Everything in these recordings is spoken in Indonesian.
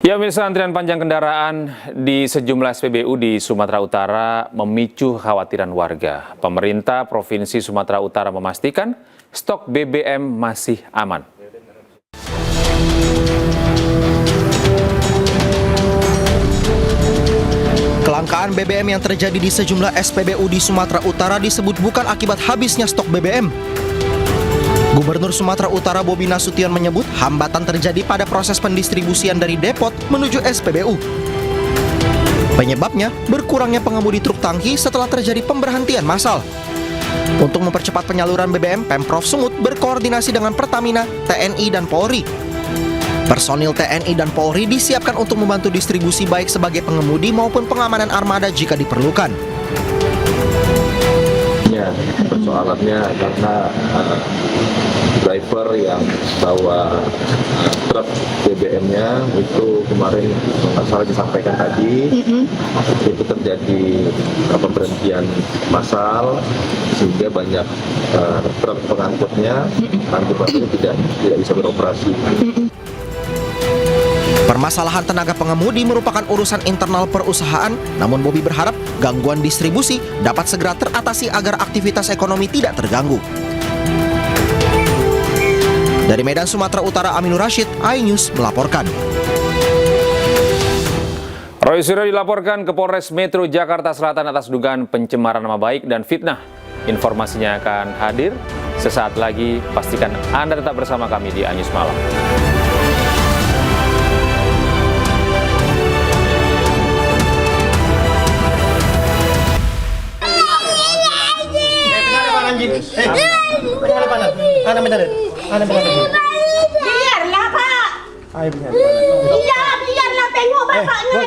Ya, pemirsa, antrian panjang kendaraan di sejumlah SPBU di Sumatera Utara memicu kekhawatiran warga. Pemerintah Provinsi Sumatera Utara memastikan stok BBM masih aman. Kelangkaan BBM yang terjadi di sejumlah SPBU di Sumatera Utara disebut bukan akibat habisnya stok BBM. Gubernur Sumatera Utara Bobi Nasution menyebut hambatan terjadi pada proses pendistribusian dari depot menuju SPBU. Penyebabnya berkurangnya pengemudi truk tangki setelah terjadi pemberhentian massal. Untuk mempercepat penyaluran BBM, Pemprov Sumut berkoordinasi dengan Pertamina, TNI, dan Polri. Personil TNI dan Polri disiapkan untuk membantu distribusi baik sebagai pengemudi maupun pengamanan armada jika diperlukan. Persoalannya karena driver yang bawa truk BBM-nya itu kemarin masalah disampaikan tadi itu terjadi pemberhentian massal sehingga banyak truk pengangkutnya tidak bisa beroperasi. Permasalahan tenaga pengemudi merupakan urusan internal perusahaan, namun Bobi berharap gangguan distribusi dapat segera teratasi agar aktivitas ekonomi tidak terganggu. Dari Medan, Sumatera Utara, Aminur Rashid, iNews melaporkan. Roy Suryo dilaporkan ke Polres Metro Jakarta Selatan atas dugaan pencemaran nama baik dan fitnah. Informasinya akan hadir sesaat lagi. Pastikan Anda tetap bersama kami di iNews Malam. Biarlah Pak. Biarlah tengok bapaknya.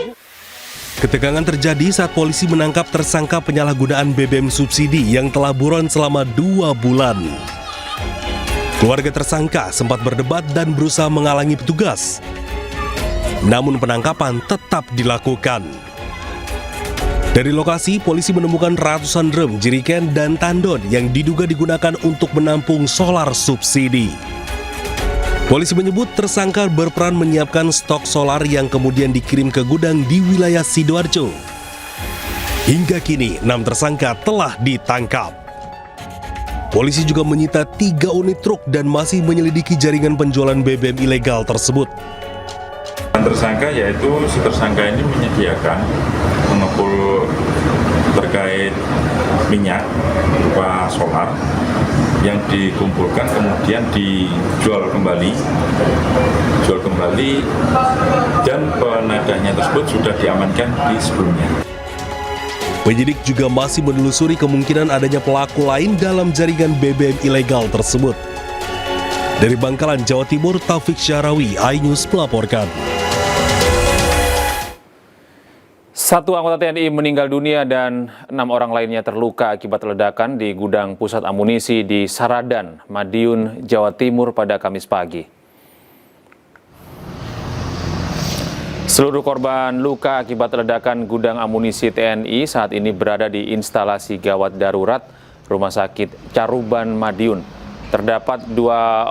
Ketegangan terjadi saat polisi menangkap tersangka penyalahgunaan BBM subsidi yang telah buron selama 2 bulan. Keluarga tersangka sempat berdebat dan berusaha menghalangi petugas. Namun penangkapan tetap dilakukan. Dari lokasi, polisi menemukan ratusan drum, jeriken, dan tandon yang diduga digunakan untuk menampung solar subsidi. Polisi menyebut tersangka berperan menyiapkan stok solar yang kemudian dikirim ke gudang di wilayah Sidoarjo. Hingga kini, 6 tersangka telah ditangkap. Polisi juga menyita 3 unit truk dan masih menyelidiki jaringan penjualan BBM ilegal tersebut. Tersangka yaitu si tersangka ini menyediakan mengepul terkait minyak berupa solar yang dikumpulkan kemudian dijual kembali dan penadahnya tersebut sudah diamankan di sebelumnya. Penyidik juga masih menelusuri kemungkinan adanya pelaku lain dalam jaringan BBM ilegal tersebut. Dari Bangkalan, Jawa Timur, Taufik Syahrawi, iNews melaporkan. 1 anggota TNI meninggal dunia dan 6 orang lainnya terluka akibat ledakan di gudang pusat amunisi di Saradan, Madiun, Jawa Timur pada Kamis pagi. Seluruh korban luka akibat ledakan gudang amunisi TNI saat ini berada di instalasi gawat darurat Rumah Sakit Caruban, Madiun. Terdapat 2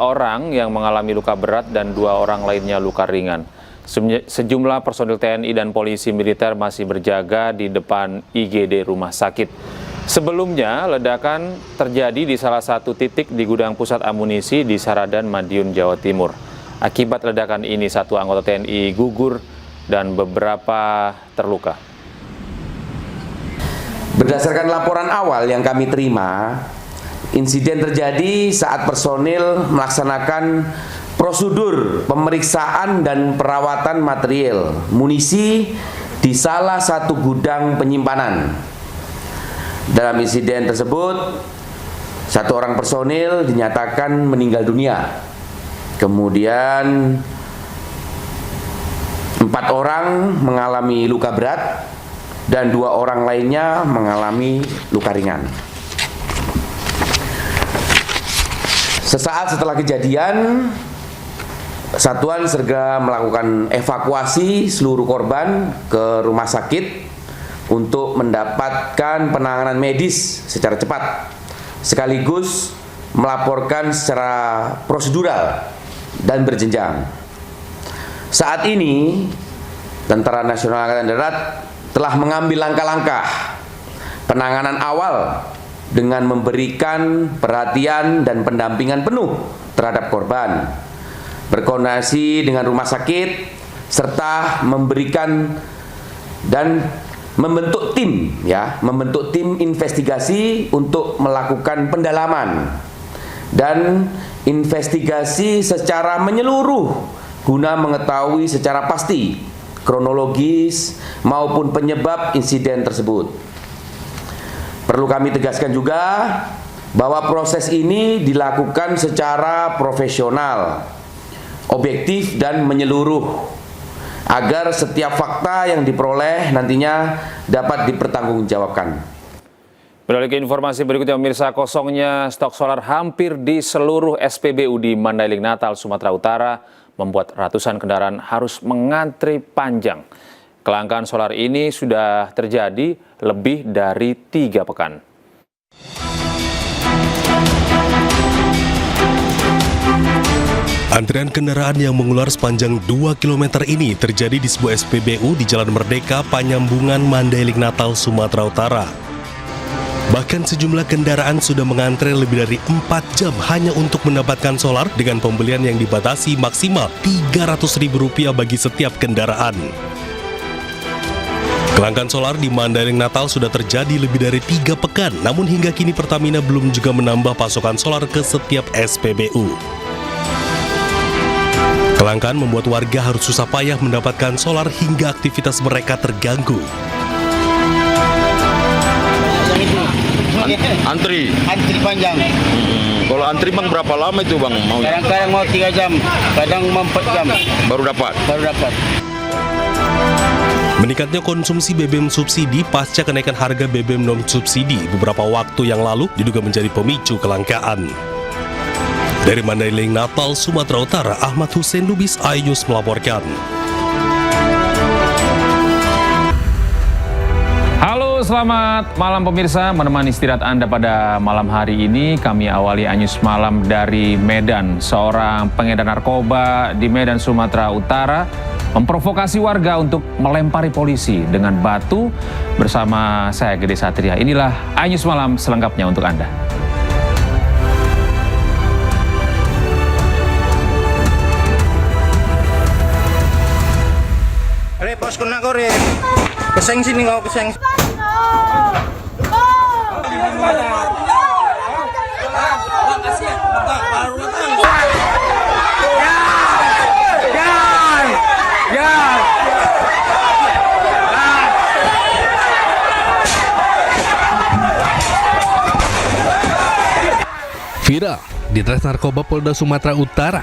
orang yang mengalami luka berat dan 2 orang lainnya luka ringan. Sejumlah personil TNI dan polisi militer masih berjaga di depan IGD rumah sakit. Sebelumnya, ledakan terjadi di salah satu titik di gudang pusat amunisi di Saradan, Madiun, Jawa Timur. Akibat ledakan ini, 1 anggota TNI gugur dan beberapa terluka. Berdasarkan laporan awal yang kami terima, insiden terjadi saat personil melaksanakan prosedur pemeriksaan dan perawatan material munisi di salah satu gudang penyimpanan. Dalam insiden tersebut, 1 orang personil dinyatakan meninggal dunia. Kemudian 4 orang mengalami luka berat dan 2 orang lainnya mengalami luka ringan. Sesaat setelah kejadian, satuan segera melakukan evakuasi seluruh korban ke rumah sakit untuk mendapatkan penanganan medis secara cepat, sekaligus melaporkan secara prosedural dan berjenjang. Saat ini Tentara Nasional Angkatan Darat telah mengambil langkah-langkah penanganan awal dengan memberikan perhatian dan pendampingan penuh terhadap korban, berkoordinasi dengan rumah sakit, serta memberikan dan membentuk tim investigasi untuk melakukan pendalaman dan investigasi secara menyeluruh guna mengetahui secara pasti kronologis maupun penyebab insiden tersebut. Perlu kami tegaskan juga bahwa proses ini dilakukan secara profesional, objektif dan menyeluruh agar setiap fakta yang diperoleh nantinya dapat dipertanggungjawabkan. Beralih ke informasi berikutnya, pemirsa, kosongnya stok solar hampir di seluruh SPBU di Mandailing Natal, Sumatera Utara membuat ratusan kendaraan harus mengantri panjang. Kelangkaan solar ini sudah terjadi lebih dari 3 pekan. Antrian kendaraan yang mengular sepanjang 2 km ini terjadi di sebuah SPBU di Jalan Merdeka, Panyambungan, Mandailing Natal, Sumatera Utara. Bahkan sejumlah kendaraan sudah mengantre lebih dari 4 jam hanya untuk mendapatkan solar dengan pembelian yang dibatasi maksimal Rp300.000 bagi setiap kendaraan. Kelangkaan solar di Mandailing Natal sudah terjadi lebih dari 3 pekan, namun hingga kini Pertamina belum juga menambah pasokan solar ke setiap SPBU. Kelangkaan membuat warga harus susah payah mendapatkan solar hingga aktivitas mereka terganggu. Antri panjang. Kalau antri bang berapa lama itu bang? Kadang-kadang mau 3 jam, kadang mau 4 jam. Baru dapat? Baru dapat. Meningkatnya konsumsi BBM subsidi pasca kenaikan harga BBM non-subsidi beberapa waktu yang lalu diduga menjadi pemicu kelangkaan. Dari Mandailing Natal, Sumatera Utara, Ahmad Hussein Lubis, iNews melaporkan. Halo, selamat malam pemirsa. Menemani istirahat Anda pada malam hari ini, kami awali iNews Malam dari Medan. Seorang pengedar narkoba di Medan, Sumatera Utara memprovokasi warga untuk melempari polisi dengan batu. Bersama saya, Gede Satria. Inilah iNews Malam selengkapnya untuk Anda. Repos kena korek. Keseng sini kau keseng. Viral di Ditres Narkoba Polda Sumatera Utara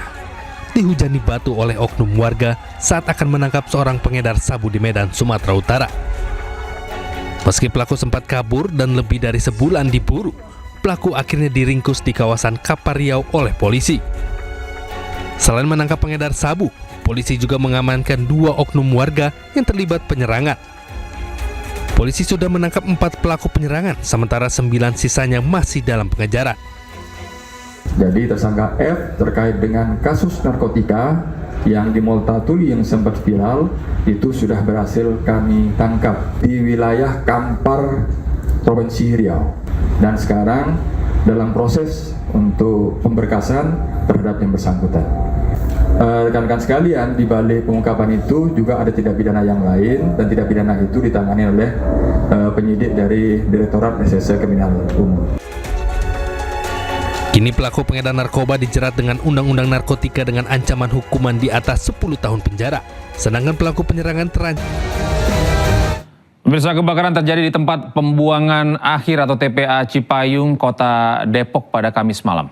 dihujani batu oleh oknum warga saat akan menangkap seorang pengedar sabu di Medan, Sumatera Utara. Meski pelaku sempat kabur dan lebih dari sebulan diburu, pelaku akhirnya diringkus di kawasan Kapar Riau oleh polisi. Selain menangkap pengedar sabu, polisi juga mengamankan 2 oknum warga yang terlibat penyerangan. Polisi sudah menangkap 4 pelaku penyerangan, sementara 9 sisanya masih dalam pengejaran. Jadi tersangka F terkait dengan kasus narkotika yang di Mall Tatuli yang sempat viral itu sudah berhasil kami tangkap di wilayah Kampar, Provinsi Riau, dan sekarang dalam proses untuk pemberkasan terhadap yang bersangkutan. Rekan-rekan sekalian, di balik pengungkapan itu juga ada tindak pidana yang lain, dan tindak pidana itu ditangani oleh penyidik dari Direktorat Reserse Kriminal Umum. Kini pelaku pengedar narkoba dijerat dengan Undang-Undang Narkotika dengan ancaman hukuman di atas 10 tahun penjara. Sedangkan pelaku penyerangan terancam. Pemirsa, kebakaran terjadi di tempat pembuangan akhir atau TPA Cipayung, Kota Depok pada Kamis malam.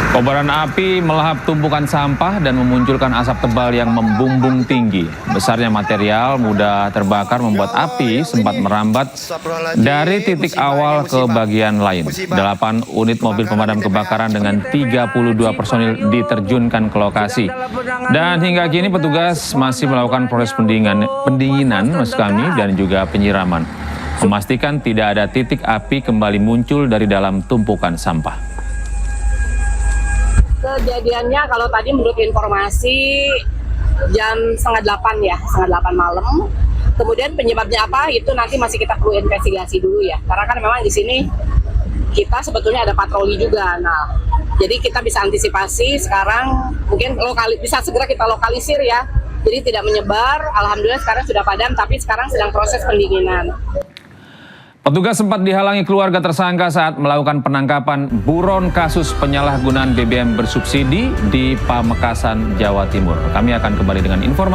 Kobaran api melahap tumpukan sampah dan memunculkan asap tebal yang membumbung tinggi. Besarnya material mudah terbakar membuat api sempat merambat dari titik awal ke bagian lain. 8 unit mobil pemadam kebakaran dengan 32 personil diterjunkan ke lokasi. Dan hingga kini petugas masih melakukan proses pendinginan maksud kami dan juga penyiraman. Memastikan tidak ada titik api kembali muncul dari dalam tumpukan sampah. Kejadiannya kalau tadi menurut informasi jam 7:30 ya, 7:30 malam. Kemudian penyebabnya apa itu nanti masih kita perlu investigasi dulu ya. Karena kan memang di sini kita sebetulnya ada patroli juga. Nah, jadi kita bisa antisipasi sekarang mungkin bisa segera kita lokalisir ya. Jadi tidak menyebar. Alhamdulillah sekarang sudah padam, tapi sekarang sedang proses pendinginan. Petugas sempat dihalangi keluarga tersangka saat melakukan penangkapan buron kasus penyalahgunaan BBM bersubsidi di Pamekasan, Jawa Timur. Kami akan kembali dengan informasi.